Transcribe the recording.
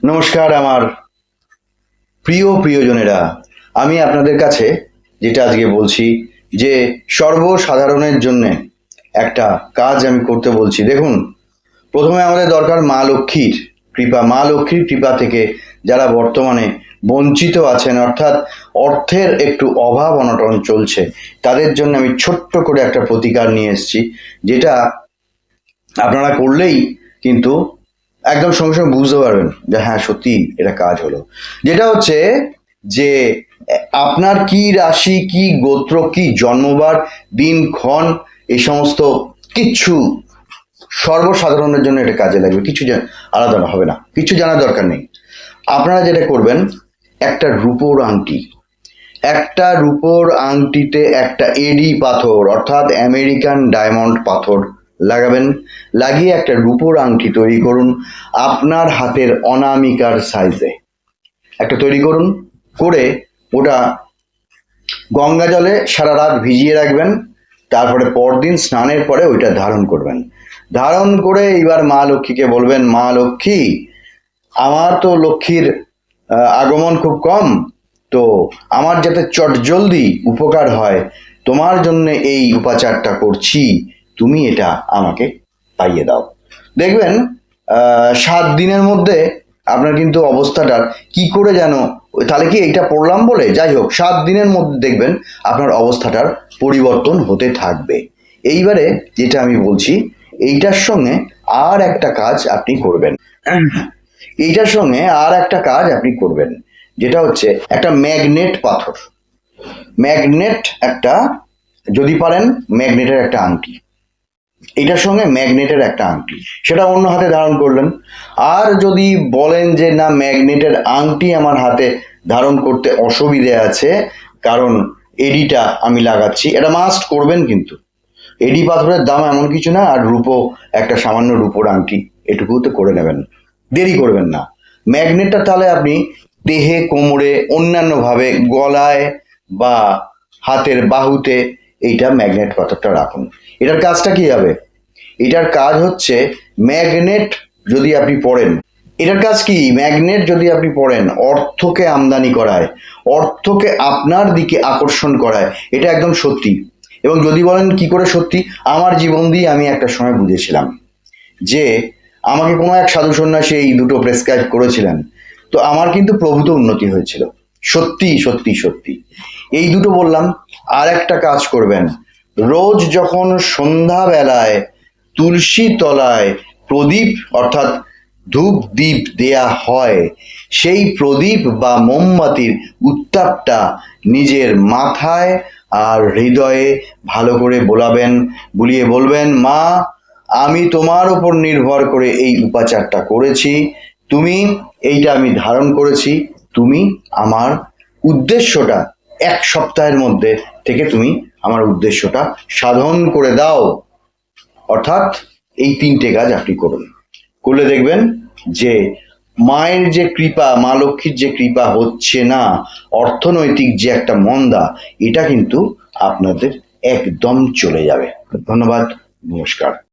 নমস্কার আমার প্রিয়জনেরা। আমি আপনাদের কাছে যেটা আজকে বলছি যে সর্বসাধারণের জন্য একটা কাজ আমি করতে বলছি। দেখুন, প্রথমে আমাদের দরকার মা লক্ষ্মীর কৃপা। মা লক্ষ্মীর কৃপা থেকে যারা বর্তমানে বঞ্চিত আছেন, অর্থাৎ অর্থের একটু অভাব অনটন চলছে, তাদের জন্য আমি ছোট্ট করে একটা প্রতিকার নিয়ে এসেছি, যেটা আপনারা করলেই কিন্তু একদম সঙ্গে সঙ্গে বুঝতে পারবেন যে হ্যাঁ সত্যি এটা কাজ হলো। যেটা হচ্ছে যে আপনার কি রাশি, কি গোত্র, কি জন্মবার, দিনক্ষণ, এই সমস্ত কিচ্ছু সর্বসাধারণের জন্য এটা কাজে লাগবে। কিছু আলাদা হবে না, কিছু জানার দরকার নেই। আপনারা যেটা করবেন, একটা রূপোর আংটি, একটা রূপোর আংটিতে একটা এডি পাথর অর্থাৎ আমেরিকান ডায়মন্ড পাথর লাগাবেন। লাগিয়ে একটা রূপোর আংটি তৈরি করুন আপনার হাতের অনামিকার সাইজে। একটা তৈরি করুন, করে ওটা গঙ্গা জলে সারা রাত ভিজিয়ে রাখবেন। তারপরে পরদিন স্নানের পরে ওইটা ধারণ করবেন। ধারণ করে এবার মা লক্ষ্মীকে বলবেন, মা লক্ষ্মী, আমার তো লক্ষ্মীর আগমন খুব কম, তো আমার যাতে চটজলদি উপকার হয়, তোমার জন্য এই উপাচারটা করছি, তুমি এটা আমাকে পাইয়ে দাও। দেখবেন 7 দিনের মধ্যে আপনার কিন্তু অবস্থাটার কি করে যেন, তাহলে কি এইটা পড়লাম বলে, যাই হোক 7 দিনের মধ্যে দেখবেন আপনার অবস্থাটার পরিবর্তন হতে থাকবে। এইবারে যেটা আমি বলছি, এইটার সঙ্গে আর একটা কাজ আপনি করবেন। এইটার সঙ্গে আর একটা কাজ আপনি করবেন, যেটা হচ্ছে একটা ম্যাগনেট পাথর। ম্যাগনেট একটা, যদি পারেন ম্যাগনেটের একটা আংটি, এটার সঙ্গে ম্যাগনেটের একটা আংটি, সেটা অন্য হাতে ধারণ করলেন। আর যদি বলেন যে না, ম্যাগনেটের আংটি আমার হাতে ধারণ করতে অসুবিধে আছে, কারণ এডিটা আমি লাগাচ্ছি, এটা মাস্ট করবেন। কিন্তু এডি পাথরের দাম এমন কিছু না, আর রূপো একটা সামান্য রূপোর আংটি এটুকুতে করে নেবেন, দেরি করবেন না। ম্যাগনেটটা তাহলে আপনি দেহে, কোমরে, অন্যান্য ভাবে গলায় বা হাতের বাহুতে এইটা ম্যাগনেট পাথরটা রাখুন। এটার কাজটা কি হবে? এটার কাজ হচ্ছে, ম্যাগনেট যদি আপনি পড়েন, এটার কাজ কি, ম্যাগনেট যদি আপনি পড়েন, অর্থকে আমদানি করায়, অর্থকে আপনার দিকে আকর্ষণ করায়। এটা একদম সত্যি। এবং যদি বলেন কি করে সত্যি, আমার জীবন দিয়ে আমি একটা সময় বুঝেছিলাম যে আমাকে কোনো এক সাধু সন্ন্যাসী এই দুটো প্রেসক্রাইব করেছিলেন, তো আমার কিন্তু প্রভূত উন্নতি হয়েছিল। সত্যি সত্যি সত্যি এই দুটো বললাম। আর একটা কাজ করবেন, রোজ যখন সন্ধ্যাবেলায় তুলসী তলায় প্রদীপ অর্থাৎ ধূপ দীপ দেয়া হয়, সেই প্রদীপ বা মোমবাতির উত্তাপটা নিজের মাথায় আর হৃদয়ে ভালো করে বোলাবেন, বুলিয়ে বলবেন, মা, আমি তোমার উপর নির্ভর করে এই উপাচারটা করেছি, তুমি এইটা আমি ধারণ করেছি, তুমি আমার উদ্দেশ্যটা 1 সপ্তাহের মধ্যে থেকে তুমি আমার উদ্দেশ্যটা সাধন করে দাও। অর্থাৎ এই 3টে কাজ আপনি করুন, করলে দেখবেন যে মায়ের যে কৃপা, মা লক্ষ্মীর যে কৃপা হচ্ছে না, অর্থনৈতিক যে একটা মন্দা, এটা কিন্তু আপনাদের একদম চলে যাবে। ধন্যবাদ, নমস্কার।